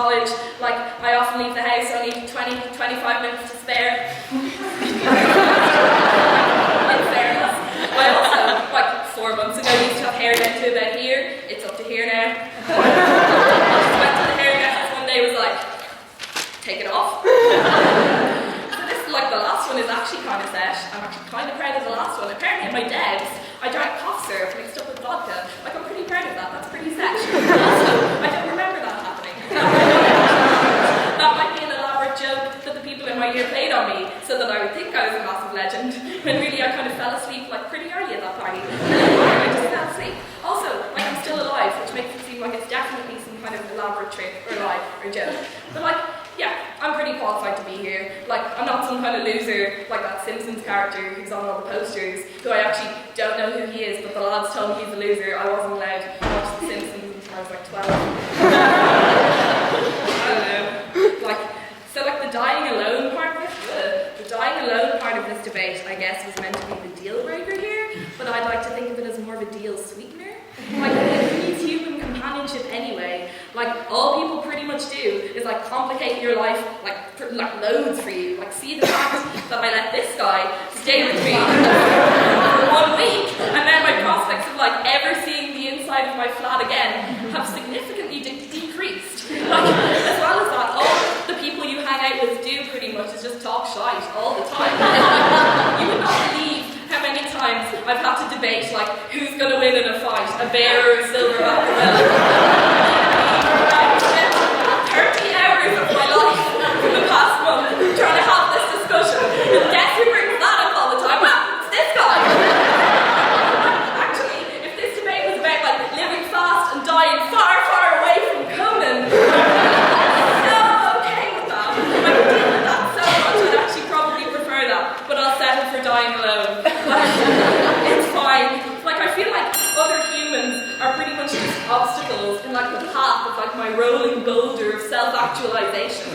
college, like, I often leave the house only 20-25 minutes to spare. In fairness. I also, like, 4 months ago used to have hair down to about here. It's up to here now. I just went to the hairdressers one day, was like, take it off. So this, like, the last one is actually kind of set. I'm actually kind of proud of the last one. Apparently at my dad's, I drank cough syrup mixed up with vodka. Like, I'm pretty proud of that. That's pretty set. Also, I don't remember that happening. That might be an elaborate joke that the people in my year played on me so that I would think I was a massive legend, when really I kind of fell asleep like pretty early at that party. I just fell asleep. Also, like, I'm still alive, which makes it seem like it's definitely some kind of elaborate trick or lie or joke. But like, yeah, I'm pretty qualified to be here. Like, I'm not some kind of loser like that Simpsons character who's on all the posters, who I actually don't know who he is, but the lads told me he's a loser. I wasn't allowed to watch The Simpsons until I was like 12. I don't know. Like, so like the dying alone part of it, the dying alone part of this debate, I guess, was meant to be the deal breaker here, but I'd like to think of it as more of a deal sweetener. Like, who needs human companionship anyway? Like, all people pretty much do is like complicate your life like loads for you. Like, see the fact that I let this guy stay with me for 1 week, and then my prospects of like ever seeing the inside of my flat again have significantly decreased. Like, as well as that, all the people you hang out with do pretty much is just talk shite all the time. You would not believe how many times I've had to debate like who's going to win in a fight, a bear or a silverback gorilla. 30 hours of my life in the past month trying to have this discussion. And guess who brings that up all the time? Well, it's this guy. Actually, if this debate was about like living fast and dying far, far away from Conan, I'm so okay with that. I can deal with that so much. I'd actually probably prefer that, but I'll settle for dying alone. It's fine. Like, I feel like other humans are pretty much just obstacles in like the path of like my rolling boulder of self-actualization.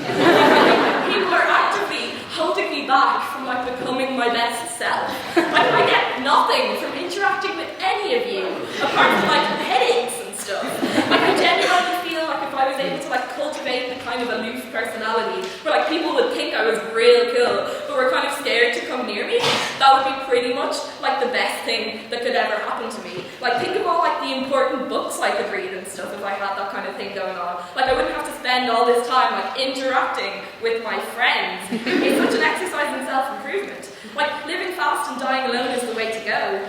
People are actively holding me back from like becoming my best self. Like, I get nothing from interacting with any of you apart from like headaches and stuff. Like, I genuinely feel like if I was able to like cultivate the kind of aloof personality where like people would think I was real cool but were kind of scared to come near me, that would be pretty much like the best thing that could ever happen to me. Like, think of all like the important books I could read and stuff if I had that kind of thing going on. Like, I wouldn't have to spend all this time like interacting with my friends. It's such an exercise in self-improvement. Like, living fast and dying alone is the way to go.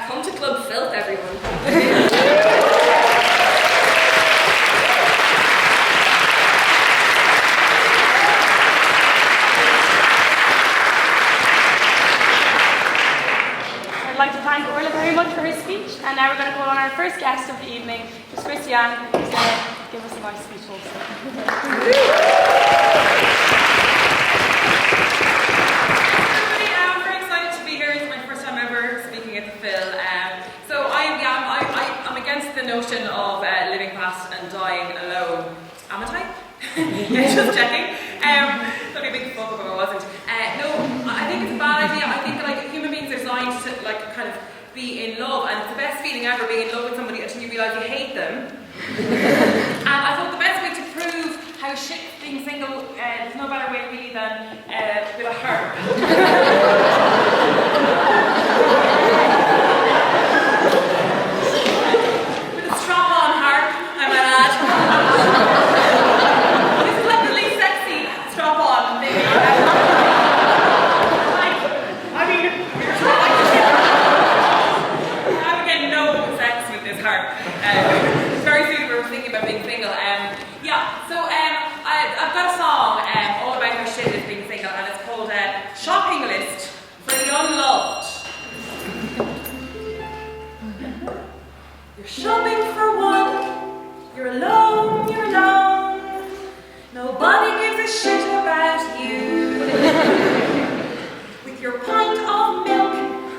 Come to Club Filth, everyone. I'd like to thank Orla very much for her speech, and now we're going to call on our first guest of the evening, which is Christiane, who's going to give us a nice speech also. I'm very excited to be here. It's my first time ever speaking at the Phil. So I'm against the notion of living fast and dying alone. Am I? Just checking. Don't be a big fuck if I wasn't. No, I think it's a bad idea. I think like human beings are designed to like kind of be in love, and it's the best feeling ever, being in love with somebody until you realise you hate them. And I thought the best way to prove how shit being single, there's no better way really than with a harp. With a strap-on harp, I might add. This is like the least sexy strap-on thing. I mean, I'm getting no sex with this harp. It's very suitable for thinking about being single. I've got a song all about how shit is being single, and it's called Shopping List for the Unloved. You're shopping for one, you're alone, nobody gives a shit about you. With your pint of milk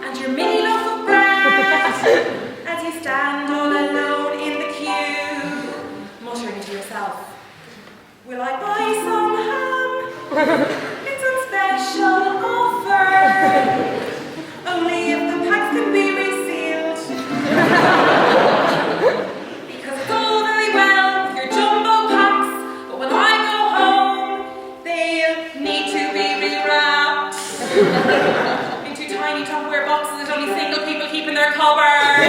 and your mini loaf of bread, as you stand all alone in the queue, muttering to yourself, will I buy some ham? It's a special offer. Only if the packs can be resealed. Because it's all very well with your jumbo packs, but when I Into tiny Tupperware boxes that only single people keep in their cupboard.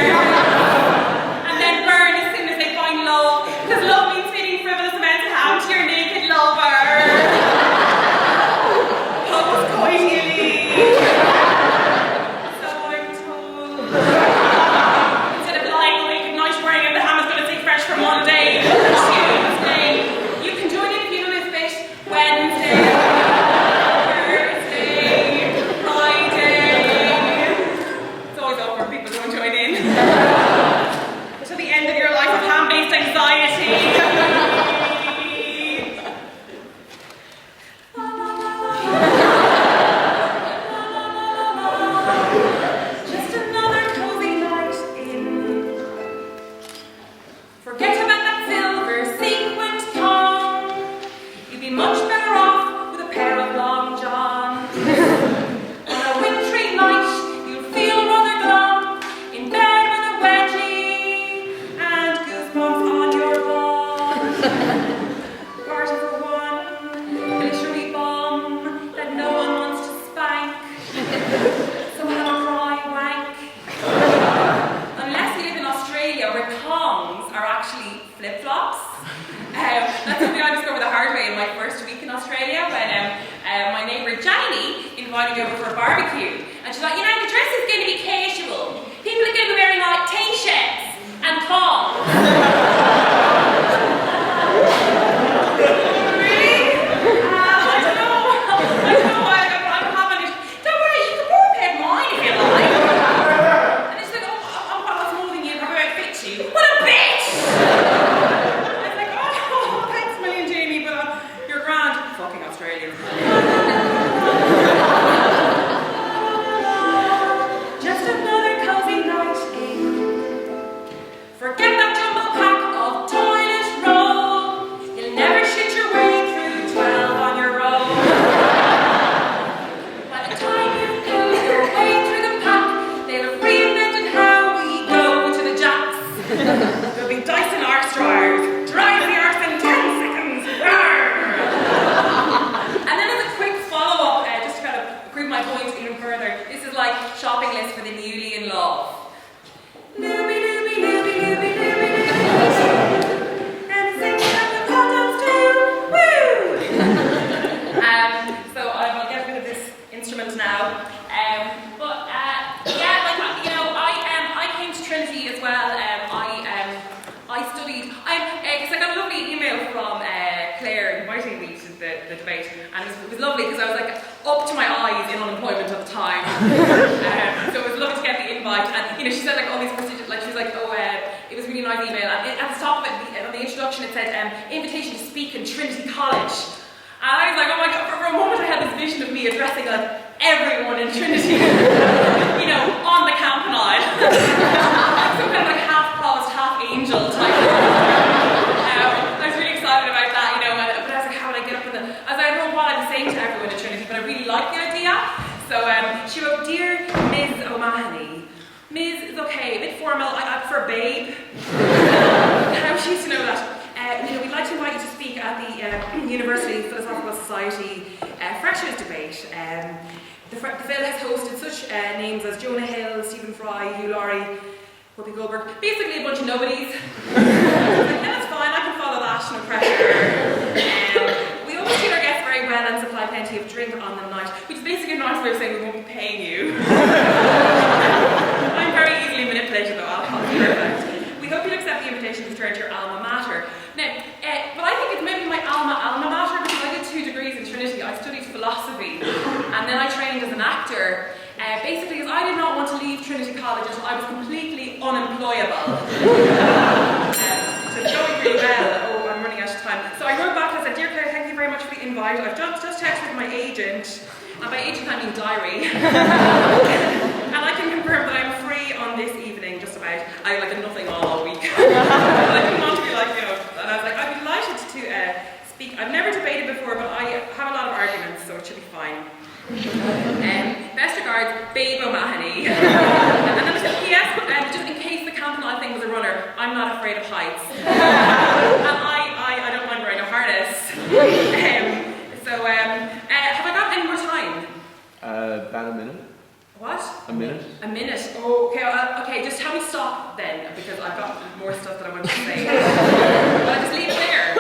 And then burn as soon as they find love, because love means fitting frivolous amounts of ham to your naked lover. Post-coitally. So I'm told. Instead of lying awake at night worrying if the ham is going to stay fresh for Monday, Tuesday, you can join in if you know this bit. Wednesday, Thursday, Friday. It's always over if people don't join in. Until the end of your life of ham-based anxiety. Just another cozy night in. Forget about that silver sequined tongue. You'd be much better off with a pair of long johns. On a wintry night, you'll feel rather glum in bed with a wedgie and goosebumps on your bum. Party for one, glittery bum that no one wants to spank. Somehow cry wank. Unless you live in Australia where thongs are actually flip-flops. That's something I discovered the hard way in my first week in Australia when my neighbour Janie invited me over for a barbecue. And she's like, you know, the dress is going to be casual. People are going to be wearing like t-shirts and thongs. Really? I don't know. I'm having it. Don't worry, you can wear a pair of mine if you like. And it's like, oh, what's more than you? How about I fit you? What a bitch! I was like, oh, thanks a million, Jamie, but you're grand. Fucking Australian. Just another cozy night in. Forget that jumbo pack of toilet roll. You'll never shit your way through 12 on your own. By the time you've pulled your way through the pack, they'll have reinvented how we go to the jacks. There'll be Dyson arse dryers. Dry the arse in 10 seconds. Rawr! And then as a quick follow-up, just to kind of prove my point even further, this is like shopping list for the newly in love. Looby, looby, looby, looby, looby, looby. And sing like the condoms do. Woo! So I'll get rid of this instrument now. Yeah, like you know, I came to Trinity as well. I studied. Because I got a lovely email from Claire inviting me to the debate, and it was lovely because I was like up to my eyes in unemployment at the time. So it was lovely to get the invite, and you know, she said like all these prestigious, like she was like, oh, it was a really nice email, and at the top of it, on the introduction, it said invitation to speak in Trinity College. And I was like, oh my god, for a moment I had this vision of me addressing like everyone in Trinity, you know, on the campanile. Some kind of like half promised, half angel type. I was really excited about that, you know, but I was like, how would I get up in the... I don't know what I'm saying to everyone in Trinity, but I really like the idea. So she wrote, Dear Ms. O'Mahony, Ms. is okay, a bit formal, I prefer babe. How she used to know that. You know, we'd like to invite you to speak at the University Philosophical Society Freshres debate. The Phil has hosted such names as Jonah Hill, Stephen Fry, Hugh Laurie, Whoopi Goldberg, basically a bunch of nobodies. Yeah, that's fine, I can follow that, no pressure. We always treat our guests very well and supply plenty of drink on the night, which is basically a nice way of saying we won't be paying you. I'm very easily manipulated though, alcohol is perfect. We hope you'll accept the invitation to return to your alma mater. Now, but I think it's maybe my alma mater because I did 2 degrees in Trinity. I studied philosophy and then I trained as an actor. Basically, because I did not want to leave Trinity College until I was completely unemployable. So it's going really well. Oh, I'm running out of time. So I wrote back and I said, Dear Claire, thank you very much for the invite. I've just texted my agent, and by agent I mean diary. And I can confirm that I'm free on this evening, just about. I like nothing all week. I didn't want to be like, you know, and I was like, I'd be delighted to speak. I've never debated before, but I have a lot of arguments, so it should be fine. Best regards, Babe O'Mahony. And then there's a PS, just in case the campanile thing was a runner, I'm not afraid of heights. And I don't mind wearing a harness. So, have I got any more time? a minute? What? A minute? A minute? Oh, okay, just tell me stop then, because I've got more stuff that I want to say. Will I just leave it there?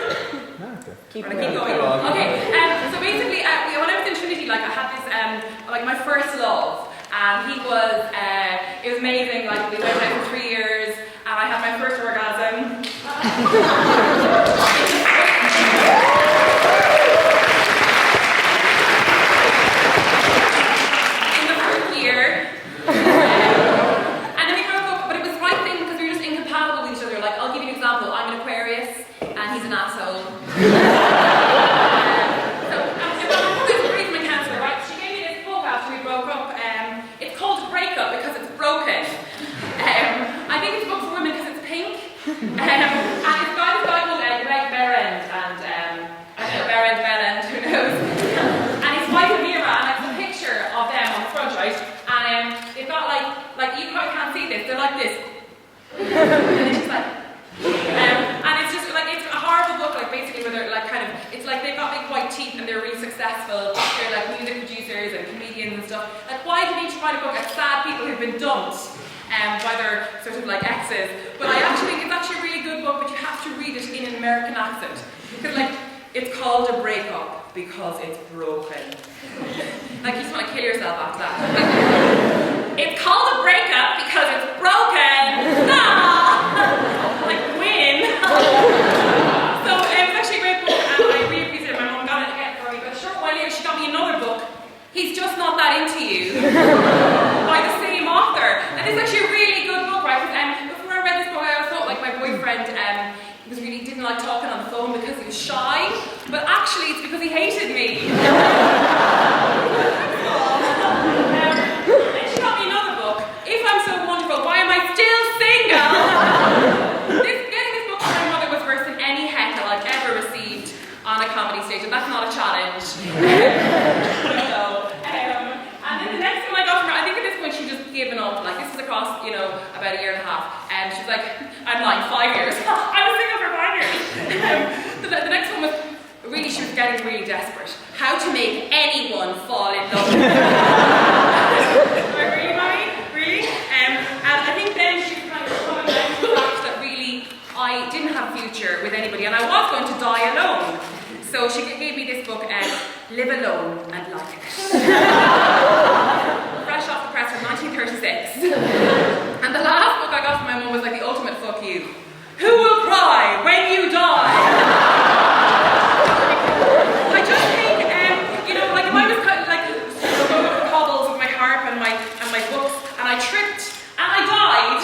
No, okay. Keep going. Okay, so basically, when I was in Trinity, like I had this, like my first love, and he was, it was amazing, like we went out for 3 years, and I had my first orgasm. In the first year. And then we broke up, but it was the right thing because we were just incompatible with each other. Like, I'll give you an example. I'm an Aquarius, and he's an asshole. I think it's a book for women because it's pink. And it's by this guy called Greg Berend, and I don't know, Berend, who knows? And his wife Amira, and it's a picture of them on the front, right? And they've got like you probably can't see this, they're like this. And it's just like, and it's just like, it's a horrible book, like basically where they're like kind of, it's like they've got big white teeth and they're really successful. They're like music producers and comedians and stuff. Like, why do you need to write a book about sad people who've been dumped? By their sort of like exes. But I actually think it's actually a really good book, but you have to read it in an American accent. Because like, it's called a breakup because it's broken. Like, you just want to kill yourself after that. It's called a breakup because it's broken! Ah! Like, win! So it was actually a great book, and I really appreciate it. My mum got it again for me, but a short while later she got me another book, He's Just Not That Into You, by the same author. And it's actually a really good book, right? Because before I read this book, I always thought like my boyfriend didn't like talking on the phone because he was shy, but actually it's because he hated me. And she got me another book, If I'm So Wonderful, Why Am I Still Single? Getting this book from my mother was worse than any heckle I've ever received on a comedy stage, and that's not a challenge. And then the next one I got from her, I think at this point she'd just given up. Like, this was across, about a year and a half. And she's like, I'm lying, 5 years. I was single for 5 years. The next one was, really, she was getting really desperate. How to make anyone fall in love with you. Really, mommy? Really? And I think then she was kind of coming down to the fact that really, I didn't have a future with anybody, and I was going to die alone. So she gave me this book, Live Alone and Like It. Fresh off the press from 1936. And the last book I got from my mum was like the ultimate fuck you. Who will cry when you die? I just think, like if I was kind of like going over the cobbles with my harp and my books, and I tripped and I died,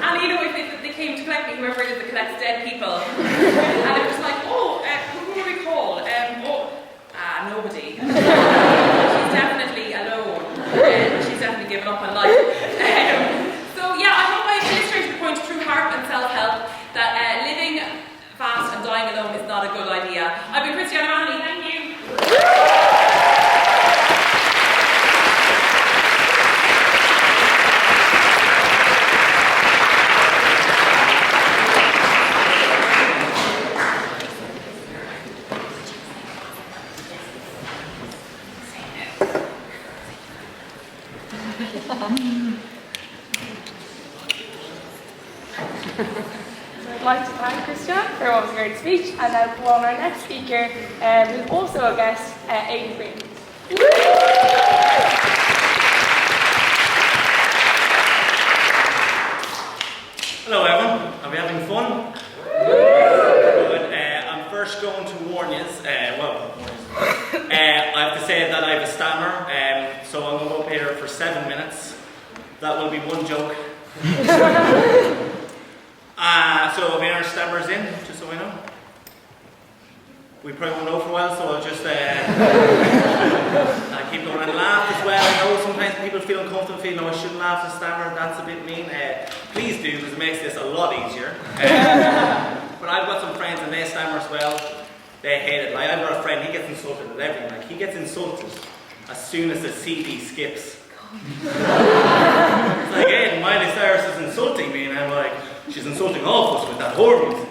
and if they came to collect me, whoever it is that collects dead people, and it was like, who do we call? Nobody. She's definitely alone. She's definitely given up on life. So yeah, I hope I've illustrated the point through harp and self-help that living fast and dying alone is not a good idea. I've been Christiane. Thank you. I'd like to thank Christiane for what was a great speech, and now call on our next speaker, who's also a guest, Aidan Greene. Hello everyone, are we having fun? Good. I'm first going to warn you, I have to say that I have a stammer, so I'm going to go up here for 7 minutes. That will be one joke. So have our stammers in, just so I know? We probably won't know for a while, so I'll just keep going and laugh as well. I know sometimes people feel uncomfortable, feel, no, I shouldn't laugh at stammer, that's a bit mean. Please do, because it makes this a lot easier. But I've got some friends and they stammer as well. They hate it. Like, I've got a friend, he gets insulted at everything. Like, he gets insulted as soon as the CD skips. It's like, hey, Miley Cyrus is insulting me, and I'm like, she's insulting all of us with that horror music.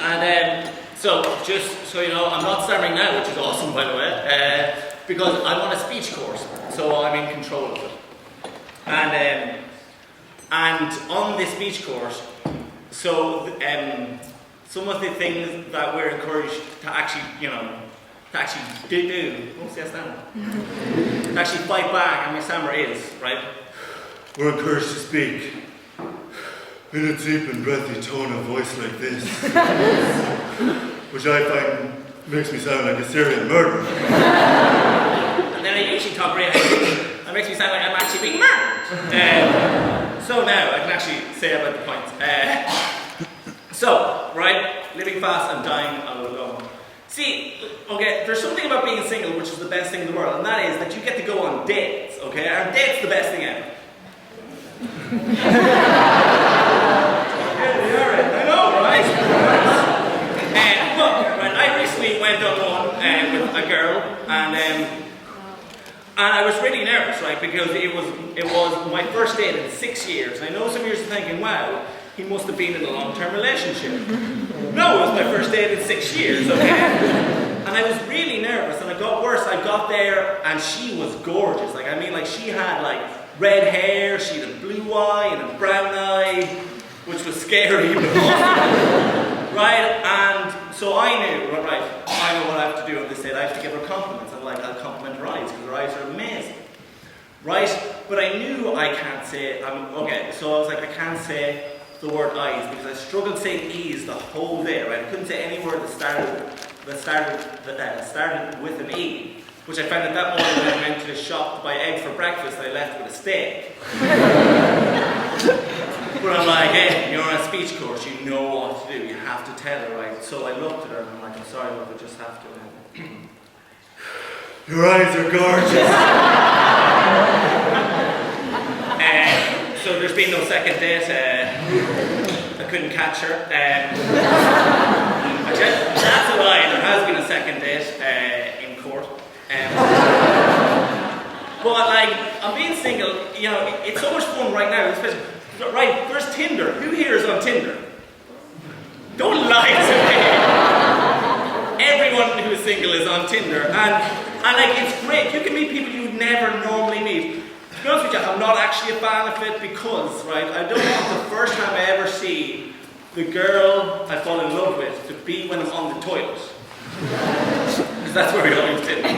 And so, just so you know, I'm not stammering now, which is awesome, by the way. because I'm on a speech course, so I'm in control of it. And on this speech course, so some of the things that we're encouraged to actually, do, to actually fight back, and my stammer is, right? We're encouraged to speak in a deep and breathy tone of voice like this, which I find makes me sound like a serial murderer. And then I usually talk really high. That makes me sound like I'm actually being murdered. So now I can actually say about the points. So, right, living fast and dying all alone. See, okay, there's something about being single which is the best thing in the world, and that is that you get to go on dates, okay? And dates the best thing ever. I know, right? Look, right, I recently went on one with a girl, and I was really nervous, right, because it was my first date in 6 years. And I know some of you are thinking, wow, he must have been in a long-term relationship. No, it was my first date in 6 years, okay? And I was really nervous, and it got worse. I got there, and she was gorgeous. Like, I mean, like, she had, like, red hair, she had a blue eye and a brown eye, which was scary, but awesome. Right? And so I knew, right, I know what I have to do on this date. I have to give her compliments. And, like, I'll compliment her eyes, because her eyes are amazing. Right? But I knew I can't say, okay, so I was like, I can't say the word eyes, because I struggled saying E's the whole day, right? I couldn't say any word that started with an E, which I found at that moment when I went to the shop to buy eggs for breakfast, I left with a steak. But I'm like, hey, you're on a speech course, you know what to do, you have to tell her, right? So I looked at her and I'm like, I'm sorry, love, I just have to. Your eyes are gorgeous. So there's been no second date. I couldn't catch her. That's a lie. There has been a second date in court. But like, I'm being single. It's so much fun right now. Especially, right, there's Tinder. Who here is on Tinder? Don't lie to me. Everyone who is single is on Tinder, and like, it's great. You can meet people you would never normally meet. To be honest with you, I'm not actually a fan of it because, right, I don't want the first time I ever see the girl I fall in love with to be when I'm on the toilet. Because that's where we always did. Right?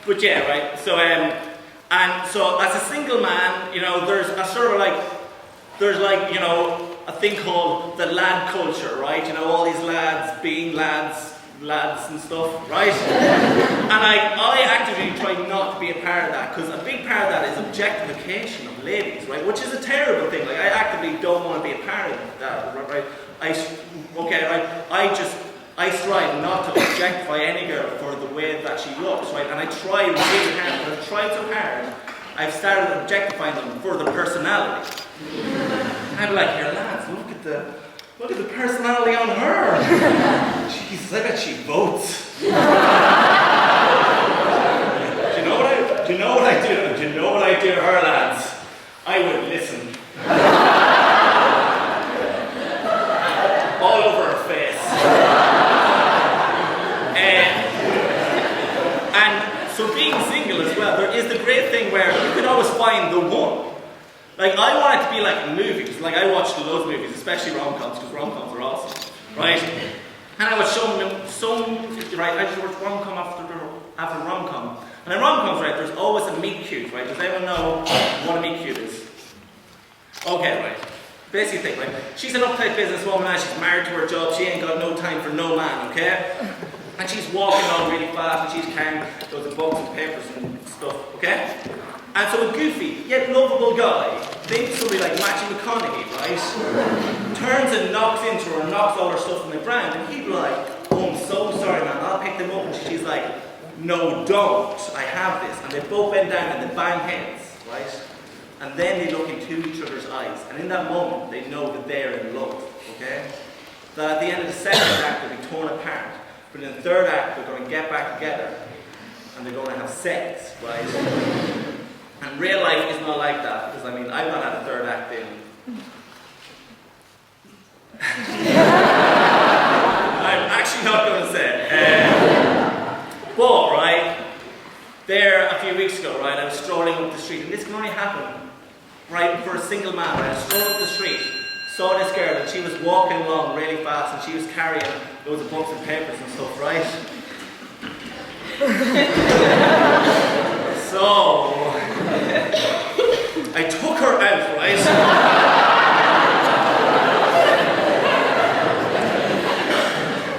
But yeah, right, so, and so as a single man, there's a sort of like, a thing called the lad culture, right? All these lads being lads and stuff, right? And I actively try not to be a part of that, because a big part of that is objectification of ladies, right? Which is a terrible thing. Like, I actively don't want to be a part of that, right? I strive not to objectify any girl for the way that she looks, right? And I try really hard, but I've tried so hard, I've started objectifying them for the personality. I'm like, here lads, look at the personality on her. Jesus, I bet she votes. Do you know what I do? Do you know what I do to her, lads? I would listen. All over her face. And so being single as well, there is the great thing where you can always find the one. Like, I want it to be like movies. Like, I watch loads of movies, especially rom-coms, because rom-coms are awesome, right? And I would show them right, I just watch rom-com after rom-com. And in rom-coms, right, there's always a meet cute, right? Does anyone know what a meet cute is? Okay, right. Basic thing, right? She's an uptight businesswoman and she's married to her job, she ain't got no time for no man, okay? And she's walking on really fast and she's carrying loads of books and papers and stuff, okay? And so a goofy, yet lovable guy, thinks somebody like Matthew McConaughey, right? Turns and knocks into her and knocks all her stuff on the ground, and he'd be like, oh, I'm so sorry, man, I'll pick them up. And she's like, no, don't, I have this. And they both bend down and they bang heads, right? And then they look into each other's eyes, and in that moment, they know that they're in love, okay? That at the end of the second act, they'll be torn apart, but in the third act, they're going to get back together, and they're going to have sex, right? And real life is not like that, because I've not had a third act in. I'm actually not going to say it. a few weeks ago, right? I was strolling up the street, and this can only happen, right, for a single man, right? I was strolling up the street, saw this girl, and she was walking along really fast, and she was carrying loads of books and papers and stuff, right? So, I took her out, right?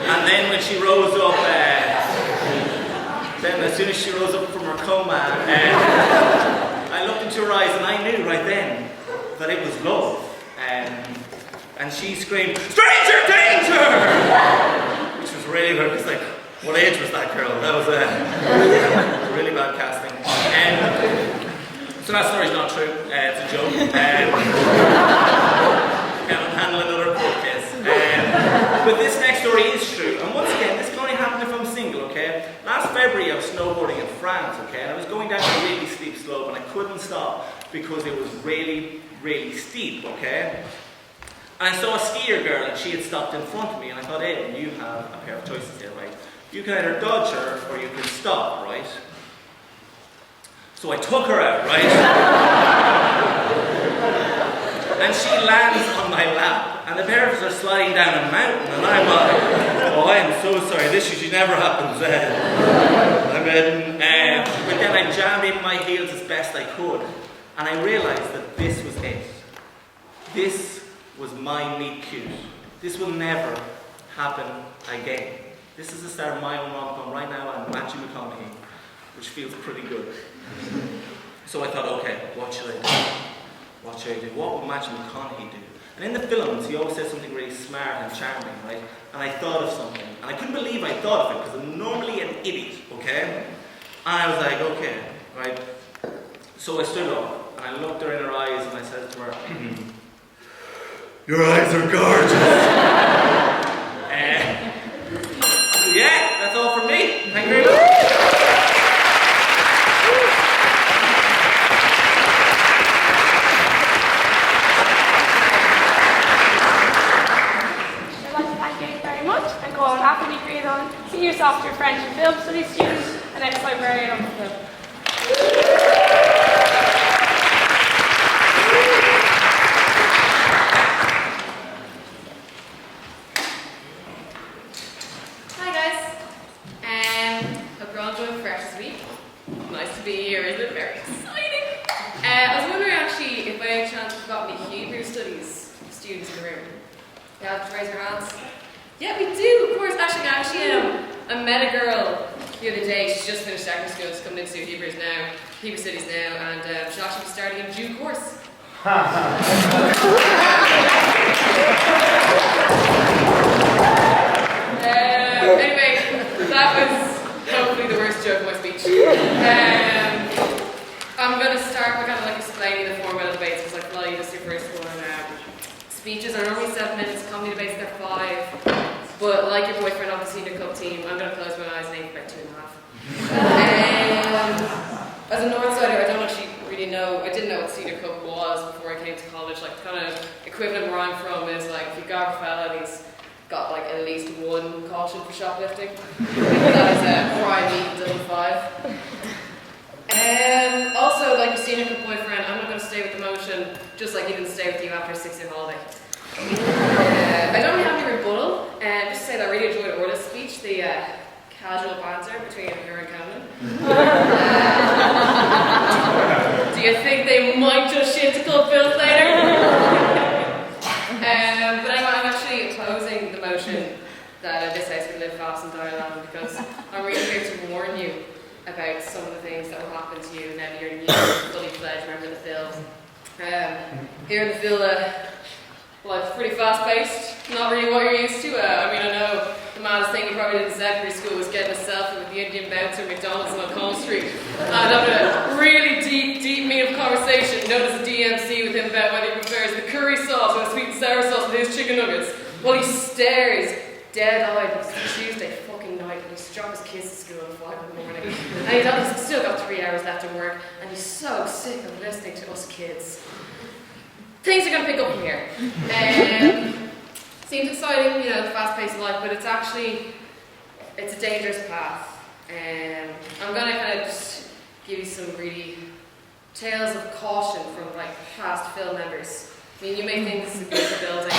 And then when she rose up, then as soon as she rose up from her coma, I looked into her eyes and I knew right then that it was love. And she screamed, "Stranger danger!" Which was really weird, because like, what age was that girl? That was a really bad casting. So that story's not true, it's a joke. Can't handle another court case. But this next story is true, and once again, this can only happen if I'm single, okay? Last February I was snowboarding in France, okay, and I was going down a really steep slope and I couldn't stop because it was really, really steep, okay? And I saw a skier girl and she had stopped in front of me, and I thought, Aidan, you have a pair of choices here, right? You can either dodge her or you can stop, right? So I took her out, right? And she lands on my lap, and the pair of us are sliding down a mountain, and I'm like, oh, I am so sorry, this usually never happens. But then I jammed in my heels as best I could, and I realised that this was it. This was my meet cute. This will never happen again. This is the start of my own rom-com right now, and Matthew McConaughey, which feels pretty good. So I thought, okay, what should I do? What should I do? What would Matthew McConaughey do? And in the films, he always says something really smart and charming, right? And I thought of something, and I couldn't believe I thought of it, because I'm normally an idiot, okay? And I was like, okay, right? So I stood up, and I looked her in her eyes, and I said to her, Your eyes are gorgeous. Yeah, that's all from me. Thank you very much. I'd like to thank you very much and call on Anthony Greene, Senior Software French and Film Studies student and ex-librarian of the film. Hi guys. Hope you're all enjoying Freshres week. Nice to be here, isn't it? Very exciting. I was wondering actually if by any chance we've got any Hebrew studies students in the room. You have to raise your hands. Yeah, we do, of course. Actually, I met a girl the other day. She's just finished secondary school. She's coming into Hebrew studies now, and she'll actually be starting in due course. Anyway, that was hopefully the worst joke of my speech. I'm going to start by kind of like explaining the format of debates, because I feel like this is your first one. Speeches are normally 7 minutes, comedy debates they're 5. But like your boyfriend on the senior cup team, I'm going to close my eyes and aim for about 2.5. As a North Sider, I don't actually really know, I didn't know what senior cup was before I came to college. Like, the kind of equivalent where I'm from is like, if you got a fella and he's got like at least 1 caution for shoplifting. That is a crime eaten 5. Also, like your senior cup boyfriend, I'm not going to stay with the motion, just like he didn't stay with you after a 6-day holiday. I don't really have any rebuttal, just to say that I really enjoyed Orla's speech, the casual banter between her and Conan. Do you think they might just shit to club filth later? But anyway, I'm actually opposing the motion that this house can live fast and die alone, because I'm really here to warn you about some of the things that will happen to you now that you're new, fully fledged member of the field. Here in the field, life's pretty fast-paced, not really what you're used to. I mean, I know the maddest thing you probably did in secondary school was getting a selfie with the Indian bouncer at McDonald's on Cole Street. And having a really deep meal of conversation, known as a DMC with him about whether he prefers the curry sauce or the sweet and sour sauce with his chicken nuggets, while he stares dead-eyed. It's Tuesday fucking night, and he's dropped his kids to school at 5 in the morning. And he's still got 3 hours left of work, and he's so sick of listening to us kids. Things are going to pick up from here. Seems exciting, you know, the fast-paced life, but it's a dangerous path. I'm going to kind of just give you some really tales of caution from like past Phil members. I mean, you may think this is a beautiful building.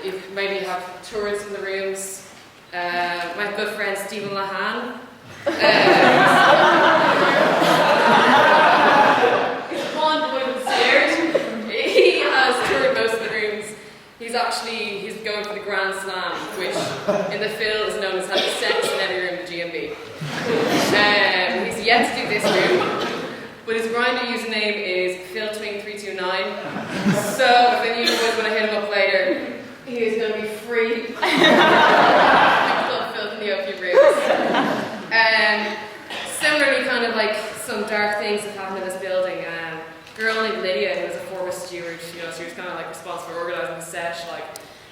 You maybe have tours in the rooms. My good friend Stephen Lahan. He's a blonde boy with stairs. He has toured most of the rooms. He's going for the Grand Slam, which in the field is known as having sex in every room of GMB. He's yet to do this room, but his Grindr username is PhilTwing329. So if any of you boys want to hit him up later, he is going to be free. Club Phil in the OP rooms. Similarly, kind of like some dark things have happened in this building. A girl named Lydia, who was a former steward, you know, she was kind of like responsible for organising the set.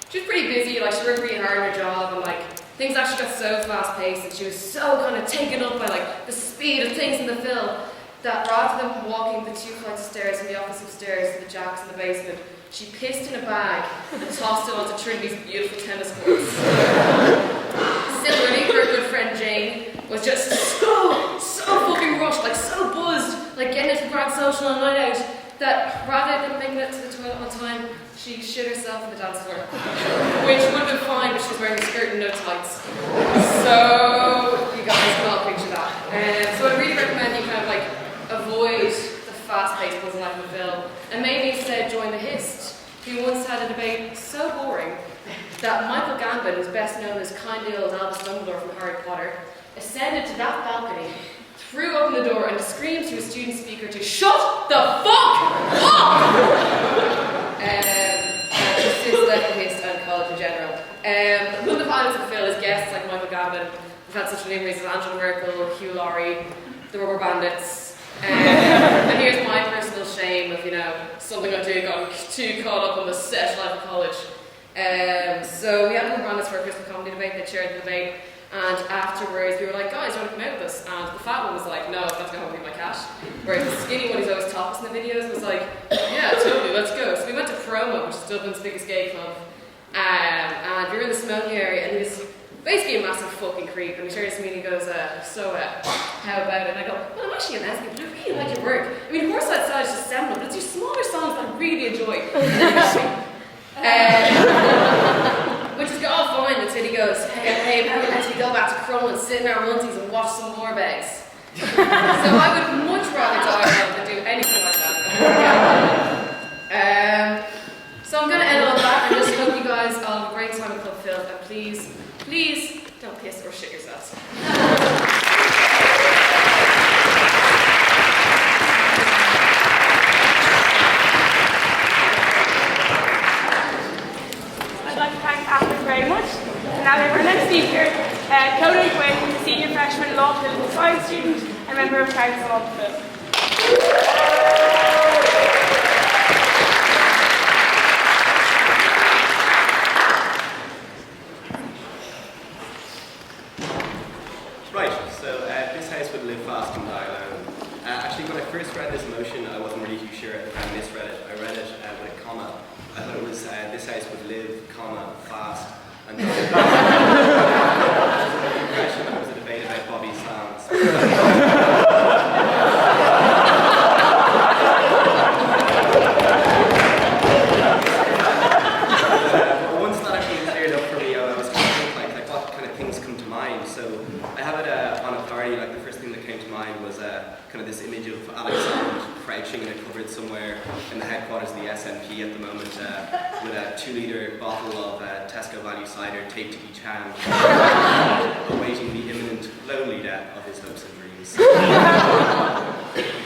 She was pretty busy, like she worked really hard in her job, and like things actually got so fast paced, and she was so kind of taken up by like the speed of things in the film that rather than walking the 2 flights of stairs from the office upstairs to the jacks in the basement, she pissed in a bag and tossed it onto Trinity's beautiful tennis courts. Similarly, her good friend Jane was just so fucking rushed, like so buzzed, like getting into grad social on a night out, that rather than making it to the toilet on time, she shit herself on the dance floor. Which would have been fine, but she was wearing a skirt and no tights. So, you guys can all picture that. So I'd really recommend you kind of like avoid the fast-paced buzzing life of the film, and maybe instead join the Hist, who once had a debate so boring that Michael Gambon, who's best known as kindly old Albus Dumbledore from Harry Potter, ascended to that balcony, threw open the door, and screamed to a student speaker to shut the fuck up! She's since left the Hist and college in general. One of the pilots of the film is guests like Michael Gambon. We've had such names as Angela Merkel, Hugh Laurie, the Rubber Bandits. And here's my personal shame of, you know, something I did got too caught up on the set life of college. So we had Rubber Bandits for a Christmas comedy debate, they chaired the debate, and afterwards we were like, guys, do you want to come out with us? And the fat one was like, no, that's going to be my cash. Whereas the skinny one who's always topless in the videos was like, yeah, totally, let's go. So we went to Promo, which is Dublin's biggest gay club, and we were in the smoking area, and he was basically a massive fucking creep, and he turns to me and he goes, how about it? And I go, well, I'm actually a lesbian, but I really like your work. I mean, Horsehead Style is just seminal, but it's your smaller songs that I really enjoy. Which is all fine until he goes, hey, how about we go back to Crumlin and sit in our onesies and watch some more bags? So I would much rather die than do anything like that. So I'm going to end on that. I just hope you guys all have a great time at Club Phil, and please don't piss or shit yourselves. I'd like to thank Aidan very much. And now we have our next speaker, Conan Quinn, who's a senior freshman law political science student and member of council on the film. Right, so this house would live fast and die alone. Actually, when I first read this motion, I wasn't really too sure if I misread it. I read it with a comma. I thought it was this house would live, comma, fast and die alone. I was under the impression that it was a debate about Bobby Sands. Once that actually cleared up for me, I was kind of thinking like what kind of things come to mind. So I have it on authority, like the first thing that came to mind was kind of this image of Alexander crouching in a cupboard somewhere in the headquarters of the SNP at the moment with a 2-litre bottle of Tesco value cider taped to each hand, awaiting the imminent lonely death of his hopes and dreams.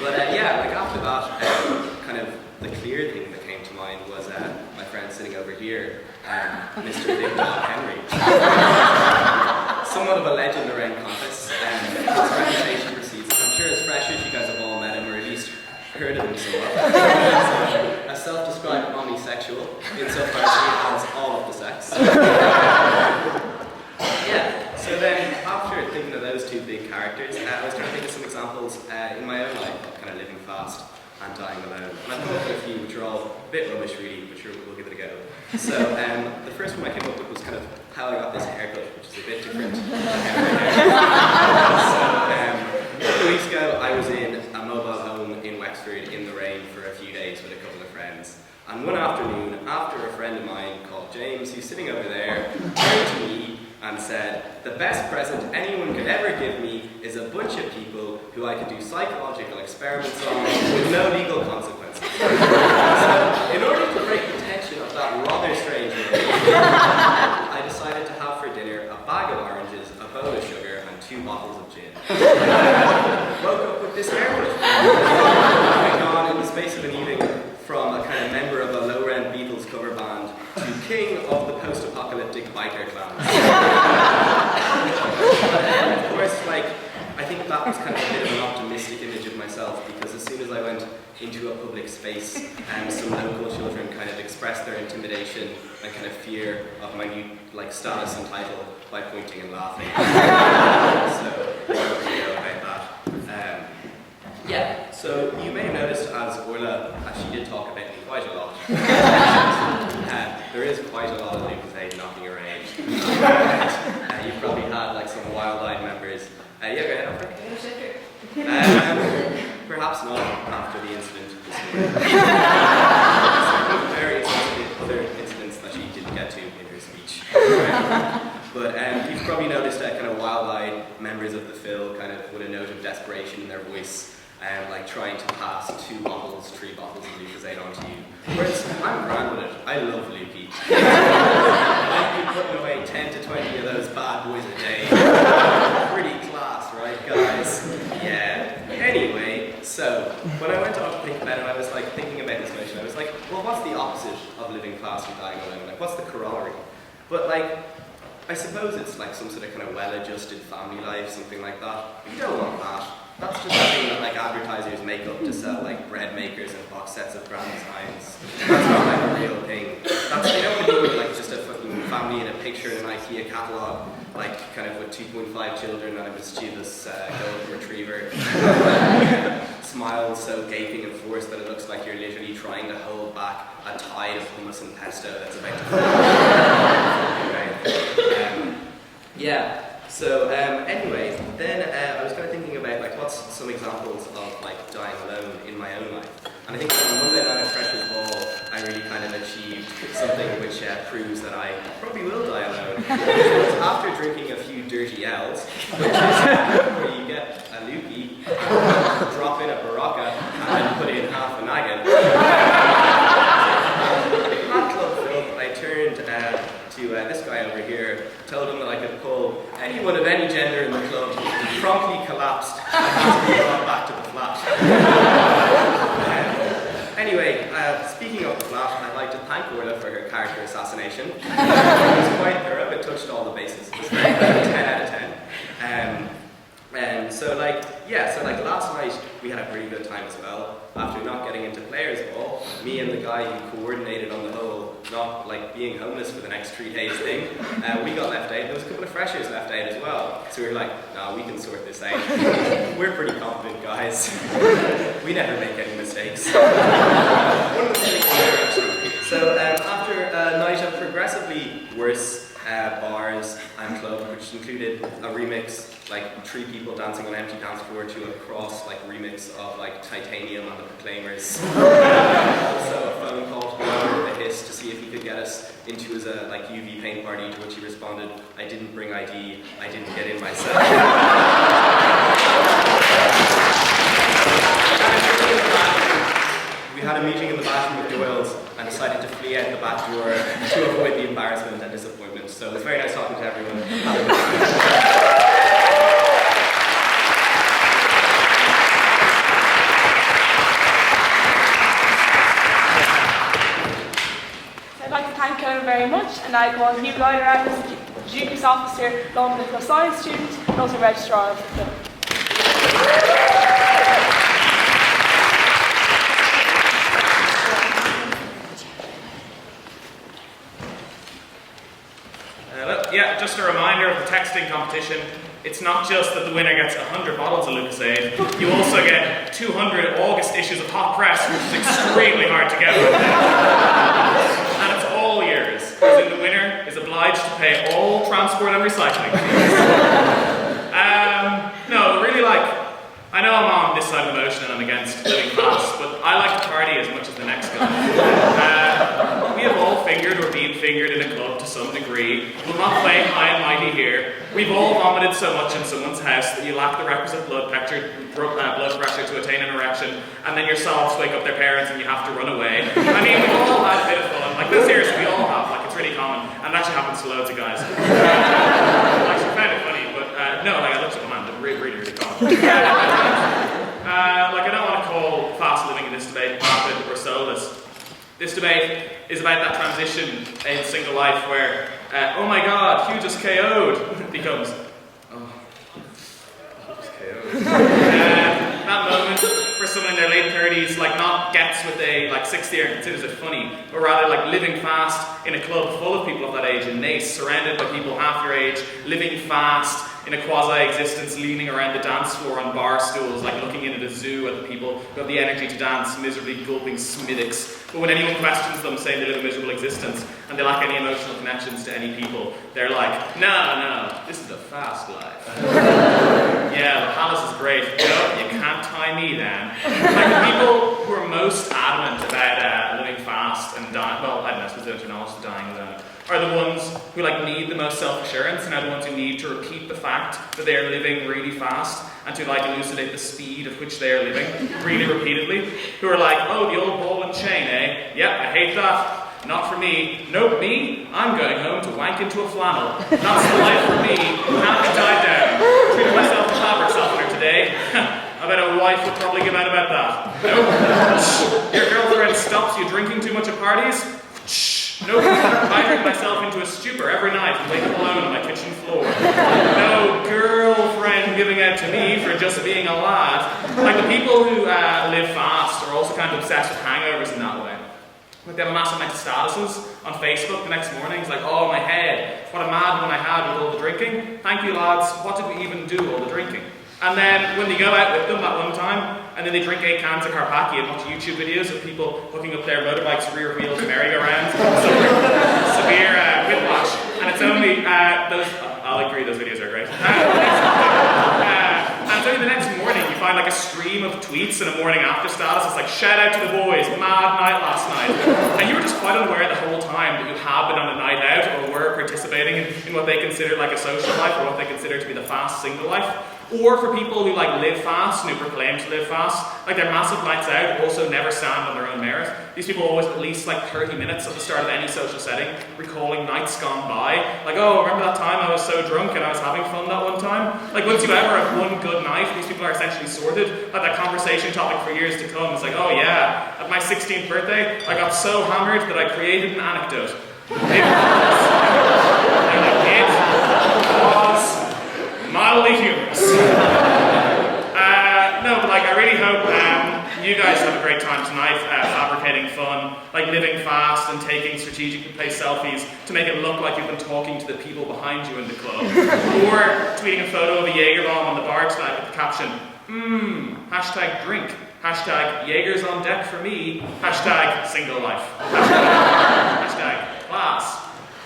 But yeah, like after that, kind of the clear thing that came to mind was my friend sitting over here, Mr. Big Dog Henry. Somewhat of a legend around campus, his reputation precedes it. I'm sure as freshers you guys have all met him, or at least heard of him somewhat. A self-described omnisexual, insofar as he has all of the sex. Yeah, so then after thinking of those two big characters, I was trying to think of some examples in my own life of kind of living fast and dying alone. And I've come up with a few which are all a bit rubbish really, but sure, we'll give it a go. So the first one I came up with was kind of how I got this haircut, which is a bit different. So a couple of weeks ago I the best present anyone could ever give me is a bunch of people who I could do psychological experiments on with no legal consequences. So, in order to break the tension of that rather strange relationship, I decided to have for dinner a bag of oranges, a bowl of sugar, and 2 bottles of gin. Woke up with this haircut. I've gone in the space of an evening from a kind of member of a low-rent Beatles cover band to king of the post-apocalyptic biker clans. But of course, like, I think that was kind of a bit of an optimistic image of myself, because as soon as I went into a public space, some local children kind of expressed their intimidation and kind of fear of my new like status and title by pointing and laughing. So where we go about that. Yeah. So you may have noticed as Orla, she did talk about me quite a lot. There is quite a lot of Lucas knocking around. You've probably had like some wild-eyed members. Yeah, go ahead, Alfred. Perhaps not after the incident this morning. Various other incidents that she didn't get to in her speech. But you've probably noticed kind of wild-eyed members of the Phil kind of with a note of desperation in their voice. Like trying to pass 3 bottles of Lucozade onto you. Whereas I'm grand with it. I love Lukey. I've been putting away 10 to 20 of those bad boys a day. Pretty class, right, guys? Yeah. Anyway, so when I went on to think about it, I was like thinking about this notion. I was like, well, what's the opposite of living fast and dying alone? Like, what's the corollary? But like, I suppose it's like some sort of kind of well-adjusted family life, something like that. You don't want that. That's just something that like advertisers make up to sell like bread makers and box sets of grand designs. That's not like a real thing. That's, you don't want to do with like just a fucking family in a picture in an IKEA catalogue, like kind of with 2.5 children and a mischievous golden retriever. Smiles so gaping and forced that it looks like you're literally trying to hold back a tide of hummus and pesto that's about to fall. Yeah. So anyway, then I was kind of thinking about like what's some examples of like dying alone in my own life. And I think on Monday night at Freshres ball, I really kind of achieved something which proves that I probably will die alone. It was after drinking a few dirty L's, which is where you get a loogie, drop in a baraka, and then put in half a naggin. In that club film, I turned to this guy over here, told him that I could pull anyone of any gender in the club. He promptly collapsed and had to be brought back to the flat. Anyway, speaking of the flat, I'd like to thank Orla for her character assassination. It was quite thorough, it touched all the bases. It was very good, 10 out of 10. And so like last night we had a pretty good time as well. After not getting into players ball, me and the guy who coordinated on the whole not like being homeless for the next 3 days thing, we got left out. There was a couple of Freshers left out as well. So we were like, no, we can sort this out. We're pretty confident guys. We never make any mistakes. One of the things actually. So after a night of progressively worse bars and club, which included a remix, like 3 people dancing on an empty dance floor to a cross like remix of like Titanium and the Proclaimers. Also a phone call to the Hiss to see if he could get us into his like UV paint party, to which he responded, I didn't bring ID, I didn't get in myself. We had a meeting in the bathroom with Doyle's and decided to flee out the back door to avoid the embarrassment and disappointment. So it was very nice talking to everyone. Have a good time. I'd like to thank Conan very much, and I call Hugh Leiter as Junior Officer, Law and Political Science student, and also Registrar of the film. Yeah, just a reminder of the texting competition. It's not just that the winner gets 100 bottles of Lucozade, you also get 200 August issues of Hot Press, which is extremely hard to get right now. And it's all yours, as in the winner is obliged to pay all transport and recycling fees. No, really I know I'm on this side of the motion and I'm against living fast, but I like to party as much as the next guy. We have all fingered or been fingered in a club to some degree. We'll not play high and mighty here. We've all vomited so much in someone's house that you lack the requisite blood pressure to attain an erection, and then your sobs wake up their parents and you have to run away. I mean, we've all had a bit of fun. Like, no, seriously, we all have. Like, it's really common, and it actually happens to loads of guys. I actually found it funny, but no, like, I looked at the man, it's really, really common. Like, I don't want to call fast living in this debate rapid or soulless. This debate is about that transition in single life where, oh my god, Hugh just KO'd, becomes, oh, Hugh just KO'd. That moment where someone in their late 30s, like, not gets what they, like, 60 and considers it funny, but rather, like, living fast in a club full of people of that age, in Nace, surrounded by people half your age, living fast in a quasi-existence, leaning around the dance floor on bar stools, like looking in at a zoo at the people who have the energy to dance, miserably gulping Smiddix. But when anyone questions them, saying they live a miserable existence, and they lack any emotional connections to any people, they're like, no, this is the fast life. Yeah, the palace is great. No, you can't tie me down. Like, the people who are most adamant about living fast and dying, well, I don't know, I suppose they don't know to dying alone, are the ones who, like, need the most self-assurance, and are the ones who need to repeat the fact that they are living really fast and to, like, elucidate the speed at which they are living really repeatedly, who are like, oh, the old ball and chain, eh? Yep, I hate that. Not for me. Nope, me? I'm going home to wank into a flannel. That's the life for me. Can't be tied down. Treated myself a fabric softener today. I bet a wife would probably give out about that. Nope. Your girlfriend stops you drinking too much at parties? Nope, I drink myself into a stupor every night and wake up alone on my kitchen floor. No girlfriend giving out to me for just being a lad. Like, the people who live fast are also kind of obsessed with hangovers in that way. Like, they have a massive amount of statuses on Facebook the next morning. It's like, oh, my head, what a mad one I had with all the drinking. Thank you, lads, what did we even do all the drinking? And then when they go out with them that one time, and then they drink 8 cans of Carpacki and watch YouTube videos of people hooking up their motorbikes' rear wheels to merry-go-rounds, severe whiplash. And it's only those, I'll agree, those videos are great. And it's only the next morning you find, like, a stream of tweets and a morning after status. It's like, shout out to the boys, mad night last night. And you were just quite unaware the whole time that you have been on a night out or were participating in what they consider like a social life, or what they consider to be the fast single life. Or for people who, like, live fast and who proclaim to live fast, like, their massive nights out also never stand on their own merit. These people always at least, like, 30 minutes at the start of any social setting, recalling nights gone by. Like, oh, remember that time I was so drunk and I was having fun that one time? Like, once you ever have one good night, these people are essentially sorted. Like, that conversation topic for years to come is like, oh yeah, at my 16th birthday, I got so hammered that I created an anecdote. It was mildly humorous. No, but, like, I really hope you guys have a great time tonight, fabricating fun, like, living fast and taking strategically placed selfies to make it look like you've been talking to the people behind you in the club. Or tweeting a photo of a Jaeger bomb on the bar tonight with the caption, hashtag drink, hashtag Jaeger's on deck for me, hashtag single life, hashtag class.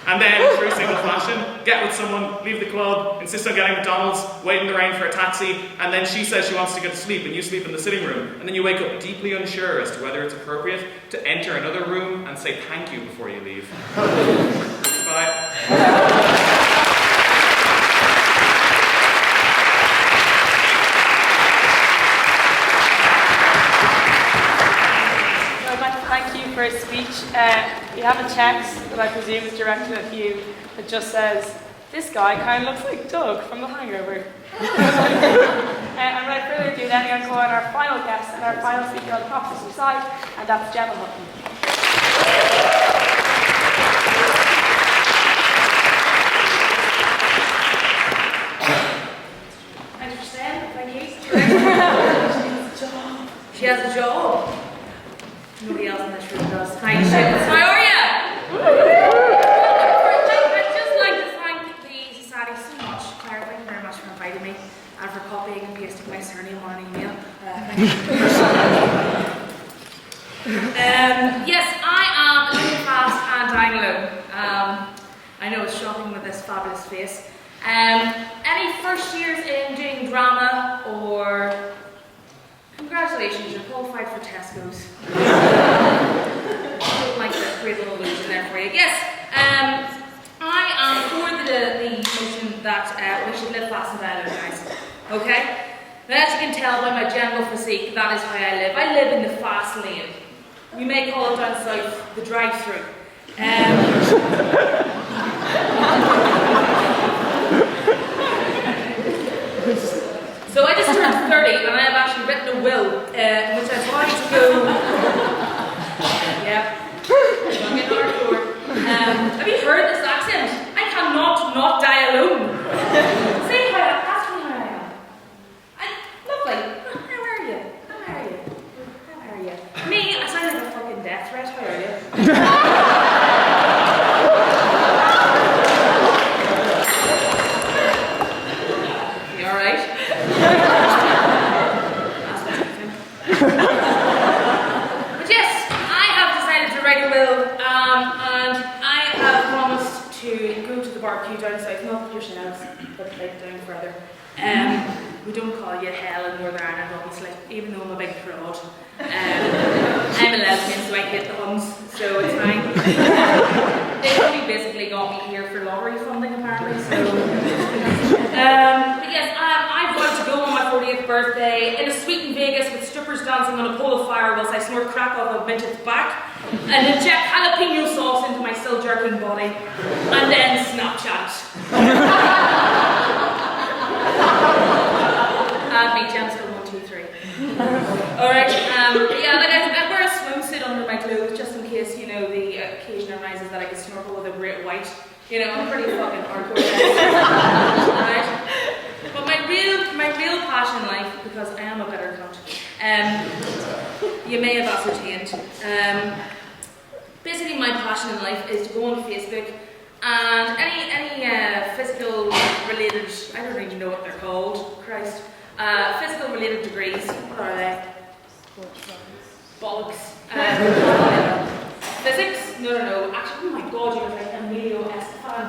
And then, through single fashion, get with someone, leave the club, insist on getting McDonald's, wait in the rain for a taxi, and then she says she wants to get to sleep and you sleep in the sitting room, and then you wake up deeply unsure as to whether it's appropriate to enter another room and say thank you before you leave. Bye. For a speech. You have a text that I presume is directed at you that just says, this guy kind of looks like Doug from The Hangover. And without further ado, then I'm going to call on our final guest and our final speaker on the opposite side, and that's Gemma Hutton. I understand, thank you. She has a job. Nobody else in this room does. Hi, Shivers. How are you? I'd just like to thank the Society so much. Claire, thank you very much for inviting me and for copying and pasting my surname on an email. Thank you. Yes, I am living fast and dying alone. I know it's shocking with this fabulous face. Any first years in doing drama or... Congratulations, you're qualified for Tesco's. I don't like that great little illusion there for you. Yes, I am for the motion that we should live fast and die alone, guys. Okay? Now, as you can tell by my general physique, that is how I live. I live in the fast lane. We may call it down south the drive-through. So I just turned 30 and I have actually written a will in which I wanted to go. Yeah. I'm getting hardcore. Have you heard this accent? I cannot not die alone. Say hi, ask me how I am. Lovely. How are you? How are you? How are you? Me, I sound like a fucking death threat. How are you? You alright? But yes, I have decided to write a will, and I have promised to go to the barbecue down south, not your shelves, but like down further. We don't call you hell in Northern Ireland, obviously, even though I'm a big fraud. I'm a lesbian, so I hate the Huns, so it's fine. They only basically got me here for lottery funding, apparently, so. But yes, I want to go on my 40th birthday in a suite in Vegas with strippers dancing on a pole of fire whilst I snort crack off a midget's back, and inject jalapeno sauce into my still jerking body, and then Snapchat. Add me, Gemster 123. Alright, yeah, like I wear a swimsuit under my clothes just in case, you know, the occasion arises that I could snorkel with a great white. You know, I'm pretty fucking hardcore. Right? But my real passion in life, because I am a bitter cunt, you may have ascertained, basically my passion in life is to go on Facebook and any physical related, I don't even know what they're called, Christ, physical related degrees, what are they? Bollocks. Physics? No. Actually, oh my god, you're like Emilio Estefan.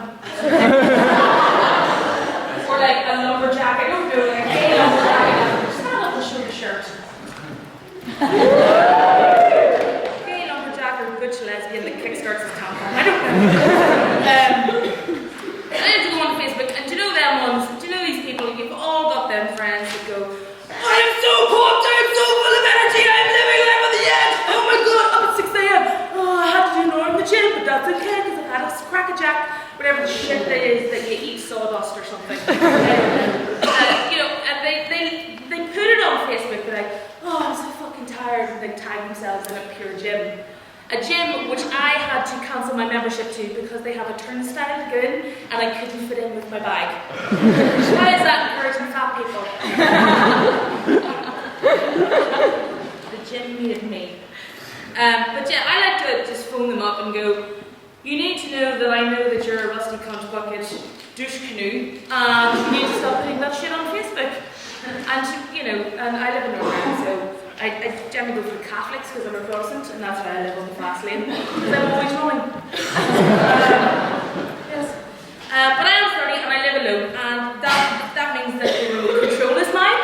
Or like a lumberjack, I don't know, like a gay lumberjack. Stand up and show your shirt. Gay lumberjack or butch lesbian that kickstarts his tampon. I don't know. I have to go on Facebook, and do you know them ones? Do you know these people? You've all got them friends that go, I'm so pumped, I'm so full of energy, I'm living life at the end. Oh my god, up at 6 a.m. Oh, I had to do more in the gym, but that's okay because I've had a crack-a-jack, whatever the shit that is that you eat sawdust or something. You know, and they put it on Facebook, they're like, oh, I'm so fucking tired, and they tag themselves in a pure gym. A gym which I had to cancel my membership to because they have a turnstile to go in and I couldn't fit in with my bag. Why is that encouraging fat people? The gym needed me. But yeah, I like to just phone them up and go, you need to know that I know that you're a rusty cunt bucket douche canoe and you need to stop putting that shit on Facebook. And you know, and I live in Northern Ireland, so I generally go for the Catholics because I'm a Protestant, and that's why I live on the fast lane, because I'm always wrong. Yes. But I am 30 and I live alone, and that means that the remote control is mine,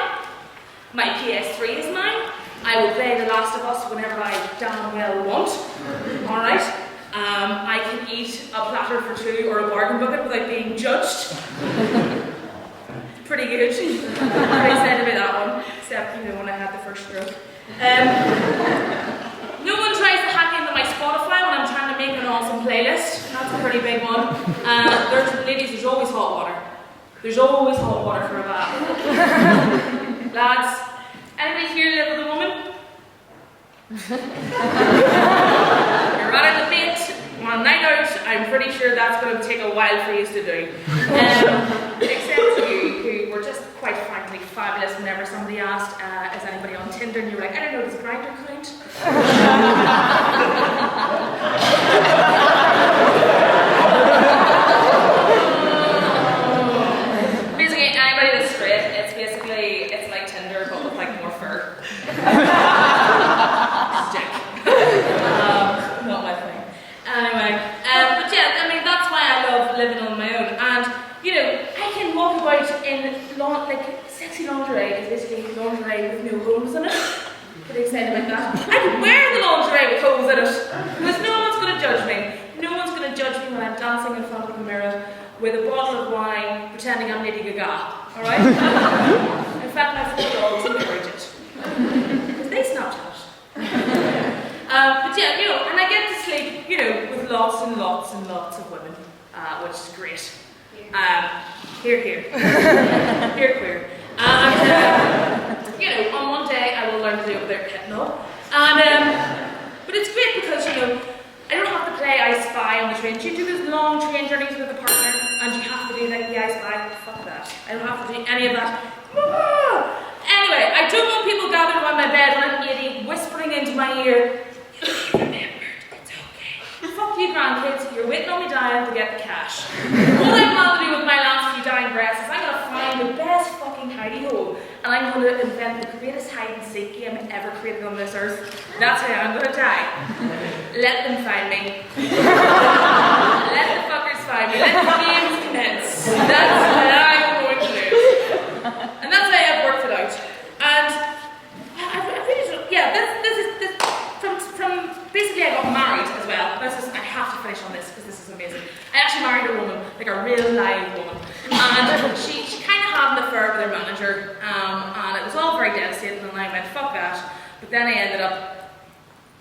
my PS3 is mine, I will play The Last of Us whenever I damn well want, alright? I can eat a platter for two or a bargain bucket without being judged. Pretty good. Pretty excited about that one, except, you know, when I had the first stroke. No one tries to hack into my Spotify when I'm trying to make an awesome playlist. That's a pretty big one. There's always hot water. There's always hot water for a bath. Lads, anybody here live with a woman? You're running the bit. On night out, I'm pretty sure that's going to take a while for you to do. Except you, who were just quite frankly fabulous whenever somebody asked, is anybody on Tinder? And you were like, I don't know, does Grindr count? Basically, anybody that's straight, it's like Tinder, but with like more fur. Stick. Not my thing. Anyway, but yeah, I mean, that's why I love living on my own. And, you know, I can walk about in, like, sexy lingerie is basically lingerie with no holes in it. Pretty excited about that. I can wear the lingerie with holes in it, because no one's going to judge me. No one's going to judge me when I'm dancing in front of the mirror with a bottle of wine, pretending I'm Lady Gaga, alright? In fact, my 4 dogs encourage it. Because they Snapchat. But yeah, you know, and I get to sleep, you know, with lots and lots and lots of women, which is great. Here, here. Here, queer. And, you know, on one day I will learn to do it without getting up. And, but it's great because, you know, I don't have to play I Spy on the train. You do those long train journeys with a partner and you have to do like the I Spy. Fuck that. I don't have to do any of that. Anyway, I don't want people gathered around my bed when I'm 80 whispering into my ear, "You remembered, it's okay. Fuck you grandkids, you're waiting on me dying to get the cash." What I'm going to do with my last few dying breaths is I'm going to find the best fucking hidey hole and I'm going to invent the greatest hide and seek game ever created on this earth. That's how I'm going to die. Let them find me. Let the fuckers find me. Let the games commence. That's what I'm going to do. And that's how I've worked it out. And I really don't, yeah, this is from basically I got married as well. I have to finish on this because this is amazing. I actually married a woman, like a real live woman. And she kind of had an affair with her manager. And it was all very devastating and I went, fuck that. But then I ended up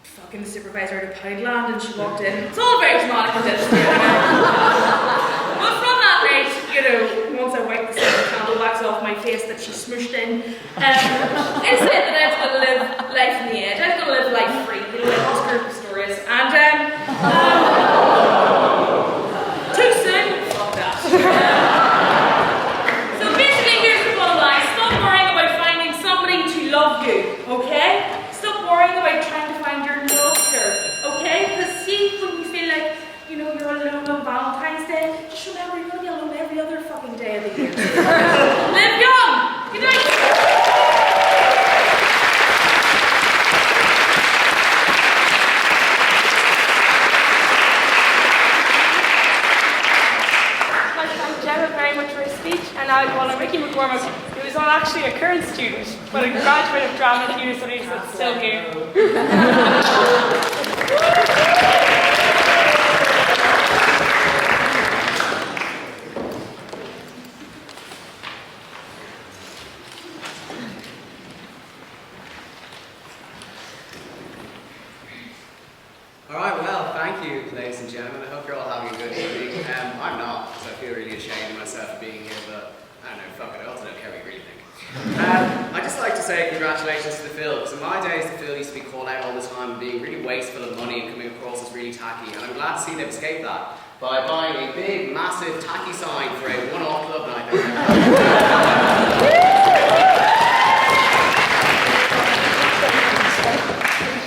fucking the supervisor at Poundland and she walked in. It's all very dramatic and devastating. But from that night, you know, once I wiped the candle wax off my face that she smushed in, I said that I was going to live life in the edge. I was going to live life free, you know, like Oscar stories. And, too soon? Fuck that. So basically, here's the bottom line. Stop worrying about finding somebody to love you, okay? Stop worrying about trying to find your lover, okay? Because see, when you feel like, you know, you're alone on Valentine's Day, just remember you're going to be alone every other fucking day of the year. Live young! Good night! I'd like to thank Gemma very much for her speech, and now I call her Ricky McCormick, who is not actually a current student, but a graduate of drama and theatre studies that's still here. Alright, well, thank you, ladies and gentlemen. I hope you're all having a good evening. I'm not, because I feel really ashamed of myself for being here, but I don't know, fuck it, I also don't care what you really think. I'd just like to say congratulations to the Phil, because in my days the Phil used to be called out all the time being really wasteful of money and coming across as really tacky, and I'm glad to see they've escaped that by buying a big, massive, tacky sign for a one-off club night.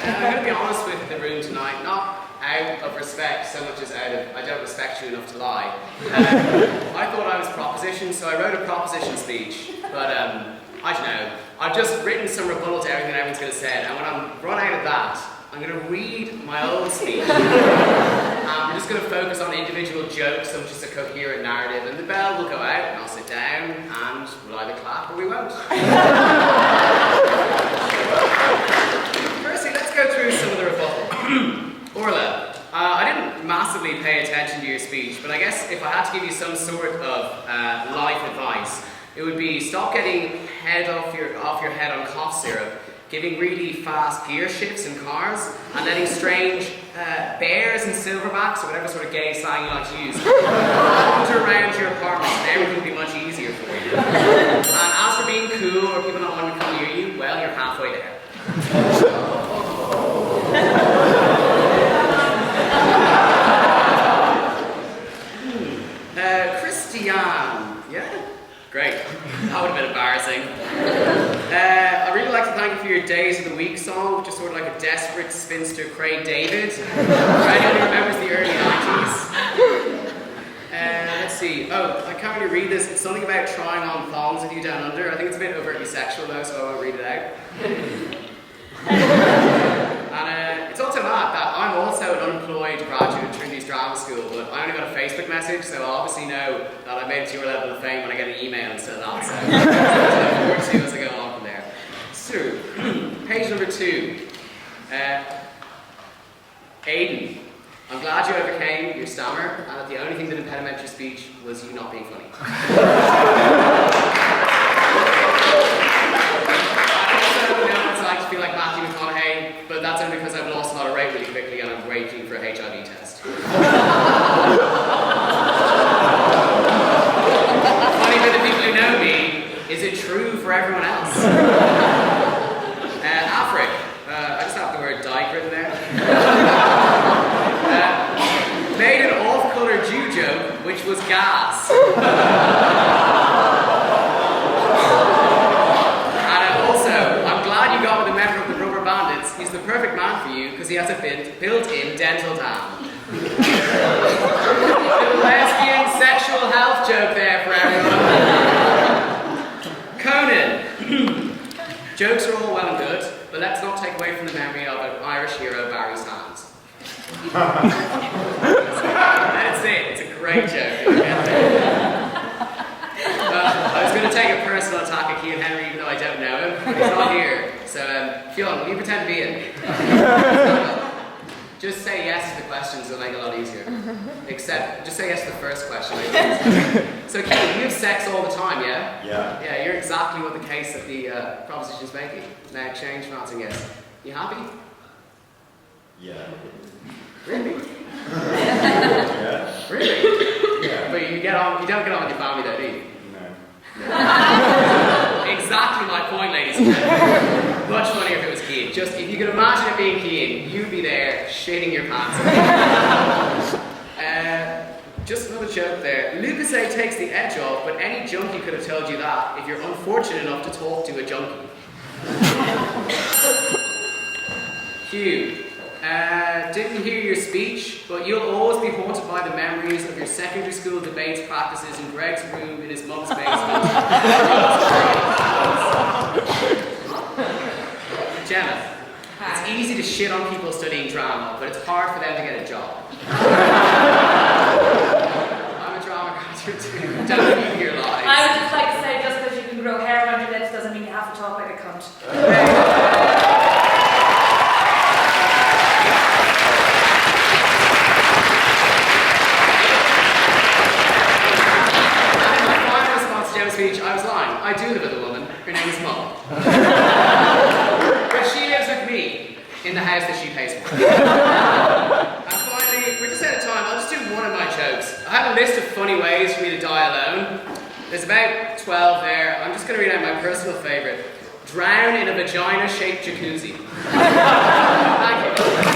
I'm going to be honest with the room tonight, not out of respect so much as out of I don't respect you enough to lie. I thought I was proposition, so I wrote a proposition speech, but I don't know. I've just written some rebuttal to everything everyone's going to say, and when I'm run out of that, I'm going to read my own speech. We're just going to focus on individual jokes, so just a coherent narrative, and the bell will go out, and I'll sit down, and we'll either clap or we won't. Firstly, let's go through some of the rebuttal. Orla, I didn't massively pay attention to your speech, but I guess if I had to give you some sort of life advice, it would be stop getting head off your head on cough syrup, giving really fast gear shifts in cars, and letting strange bears and silverbacks, or whatever sort of gay slang you like to use, wander around your apartment, and everything will be much easier for you. And as for being cool or people not wanting to come near you, well, you're halfway there. Christiane, yeah? Great. That would have been embarrassing. I'd really like to thank you for your Days of the Week song, which is sort of like a desperate spinster Craig David. For anyone who remembers the early 90s. Let's see. Oh, I can't really read this. It's something about trying on thongs with you down under. I think it's a bit overtly sexual though, so I won't read it out. And it's also mad that I'm also an unemployed graduate of Trinity's drama school, but I only got a Facebook message, so I obviously know that I made it to your level of fame when I get an email instead of that, so I look forward to as I go on from there. So, page number 2. Aidan, I'm glad you overcame your stammer. speech was you not being funny. I also know what it's like to feel like Matthew McConaughey, but that's only because I've lost a lot of weight really quickly and I'm waiting for a HIV test. Funny for the people who know me, is it true for everyone else? Alfred, I just have the word dyke written there. Made an off-colour Jew joke, which was gas. And also, I'm glad you got with a member of the Rubber Bandits. He's the perfect man for you because he has a built-in dental dam. A lesbian sexual health joke there for everyone. Conan. Jokes are all well and good, but let's not take away from the memory of an Irish hero, Barry's hands. That's it, it's a great joke. I was going to take a personal attack at Kean Henry, even though I don't know him. He's not here. So, Fionn, will you pretend to be in? Just say yes to the questions, it'll make it a lot easier. Except, just say yes to the first question. So, Kean, you have sex all the time, yeah? Yeah. Yeah, you're exactly what the case of the proposition's making. Now, change from answering yes. You happy? Yeah. Really? Yeah. Really? Yeah. But you don't get on with your family though, do you? No. Exactly my point, ladies and gentlemen. Much funnier if it was Kean. Just, if you could imagine it being Kean, you'd be there shitting your pants. Just another joke there. Lucas A takes the edge off, but any junkie could have told you that if you're unfortunate enough to talk to a junkie. Q. Didn't hear your speech, but you'll always be haunted by the memories of your secondary school debates practices in Greg's room in his mum's basement. Gemma, it's easy to shit on people studying drama, but it's hard for them to get a job. I'm a drama graduate too. Don't leave your lives. I would just like to say, just because you can grow hair on your lips doesn't mean you have to talk like a cunt. Speech, I was lying. I do live with a woman. Her name is Mum. But she lives with me in the house that she pays for. And finally, we're just out of time. I'll just do one of my jokes. I have a list of funny ways for me to die alone. There's about 12 there. I'm just going to read out my personal favourite. Drown in a vagina-shaped jacuzzi. Thank you.